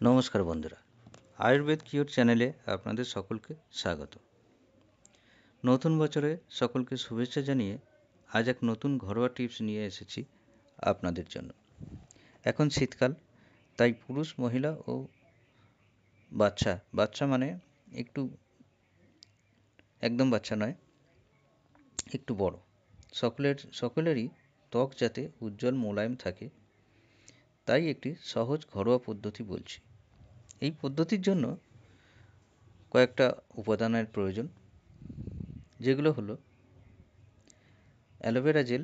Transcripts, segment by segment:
নমস্কার বন্ধুরা, আয়ুর্বেদ কিওর চ্যানেলে আপনাদের সকলকে স্বাগত। নতুন বছরে সকলকে শুভেচ্ছা জানিয়ে আজ এক নতুন ঘরোয়া টিপস নিয়ে এসেছি আপনাদের জন্য। এখন শীতকাল, তাই পুরুষ, মহিলা ও বাচ্চা মানে একটু একদম বাচ্চা নয়, একটু বড়, সকলেরই ত্বক যাতে উজ্জ্বল মোলায়েম থাকে, তাই একটি সহজ ঘরোয়া পদ্ধতি বলছি। এই পদ্ধতির জন্য কয়েকটা উপাদানের প্রয়োজন, যেগুলো হলো অ্যালোভেরা জেল,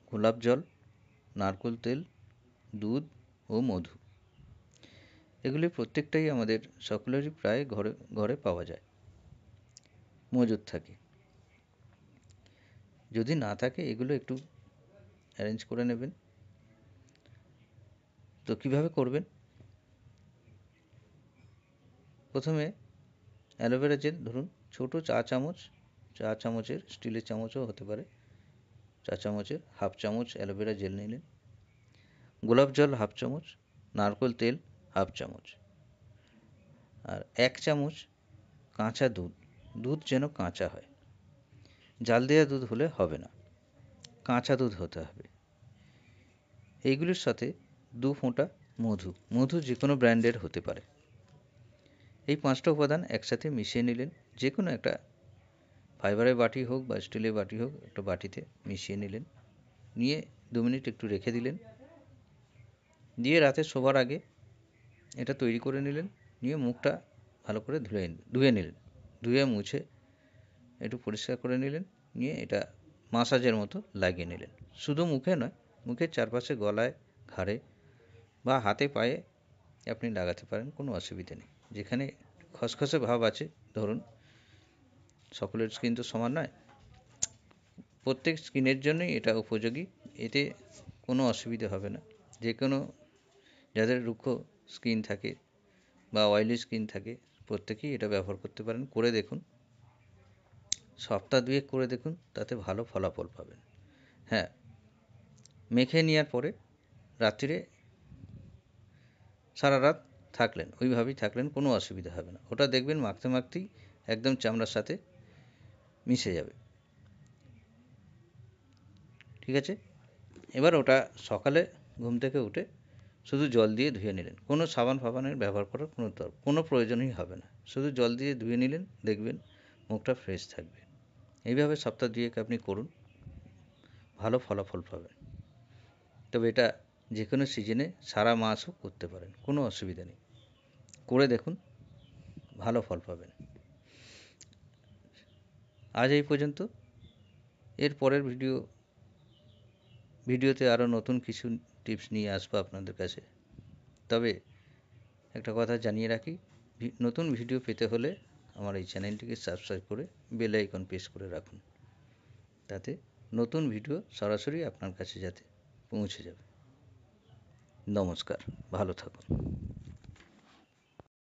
গোলাপ জল, নারকেল তেল, দুধ ও মধু। এগুলি প্রত্যেকটাই আমাদের সকলেরই প্রায় ঘরে ঘরে পাওয়া যায়, মজুদ থাকে। যদি না থাকে এগুলো একটু অ্যারেঞ্জ করে নেবেন। তো কিভাবে করবেন? প্রথমে অ্যালোভেরা জেল ধরুন ছোট চা চামচের, স্টিলের চামচও হতে পারে, চা চামচের হাফ চামচ অ্যালোভেরা জেল নিলেন। গোলাপ জল হাফ চামচ, নারকেল তেল হাফ চামচ, আর 1 চামচ কাঁচা দুধ। দুধ যেন কাঁচা হয়, জাল দেওয়া দুধ হলে হবে না, কাঁচা দুধ হতে হবে। এইগুলির সাথে 2 ফোঁটা মধু যে কোনো ব্র্যান্ডের হতে পারে। এই 5টা উপাদান একসাথে মিশিয়ে নিলেন। যে কোনো একটা ফাইবারের বাটি হোক বা স্টিলের বাটি হোক, একটা বাটিতে মিশিয়ে নিলেন। নিয়ে 2 মিনিট একটু রেখে দিলেন। দিয়ে রাতে শোবার আগে এটা তৈরি করে নিলেন। নিয়ে মুখটা ভালো করে ধুয়ে নিলেন। ধুয়ে মুছে একটু পরিষ্কার করে নিলেন। নিয়ে এটা মাসাজের মতো লাগিয়ে নিলেন। শুধু মুখে নয়, মুখের চারপাশে, গলায়, ঘাড়ে বা হাতে পায়ে আপনি লাগাতে পারেন, কোনো অসুবিধে নেই। যেখানে খসখসে ভাব আছে, ধরুন সকলের স্কিন তো সমান নয়, প্রত্যেক স্কিনের জন্যই এটা উপযোগী। এতে কোনো অসুবিধে হবে না। যে কোনো যাদের রুক্ষ স্কিন থাকে বা অয়েলি স্কিন থাকে, প্রত্যেকেই এটা ব্যবহার করতে পারেন। করে দেখুন, সপ্তাহ 2 করে দেখুন, তাতে ভালো ফলাফল পাবেন। হ্যাঁ, মেখে নেওয়ার পরে রাত্রিরে সারা রাত থাকলেন, ওইভাবেই থাকলেন, কোনো অসুবিধা হবে না। ওটা দেখবেন মাখতে মাখতেই একদম চামড়ার সাথে মিশে যাবে। ঠিক আছে? এবার ওটা সকালে ঘুম থেকে উঠে শুধু জল দিয়ে ধুয়ে নিলেন। কোনো সাবান ফাবানের ব্যবহার করার কোনো প্রয়োজনই হবে না। শুধু জল দিয়ে ধুয়ে নিলেন, দেখবেন মুখটা ফ্রেশ থাকবে। এইভাবে সপ্তাহ 2 আপনি করুন, ভালো ফলাফল পাবেন। তবে এটা যে কোনো সিজনে সারা মাসও করতে পারেন, কোনো অসুবিধা নেই। করে দেখুন, ভালো ফল পাবেন। আজ এই পর্যন্ত। এর পরের ভিডিওতে আরও নতুন কিছু টিপস নিয়ে আসবো আপনাদের কাছে। তবে একটা কথা জানিয়ে রাখি, নতুন ভিডিও পেতে হলে আমার এই চ্যানেলটিকে সাবস্ক্রাইব করে বেল আইকন প্রেস করে রাখুন, তাতে নতুন ভিডিও সরাসরি আপনার কাছে যাতে পৌঁছে যাবে। নমস্কার, ভালো থাকুন।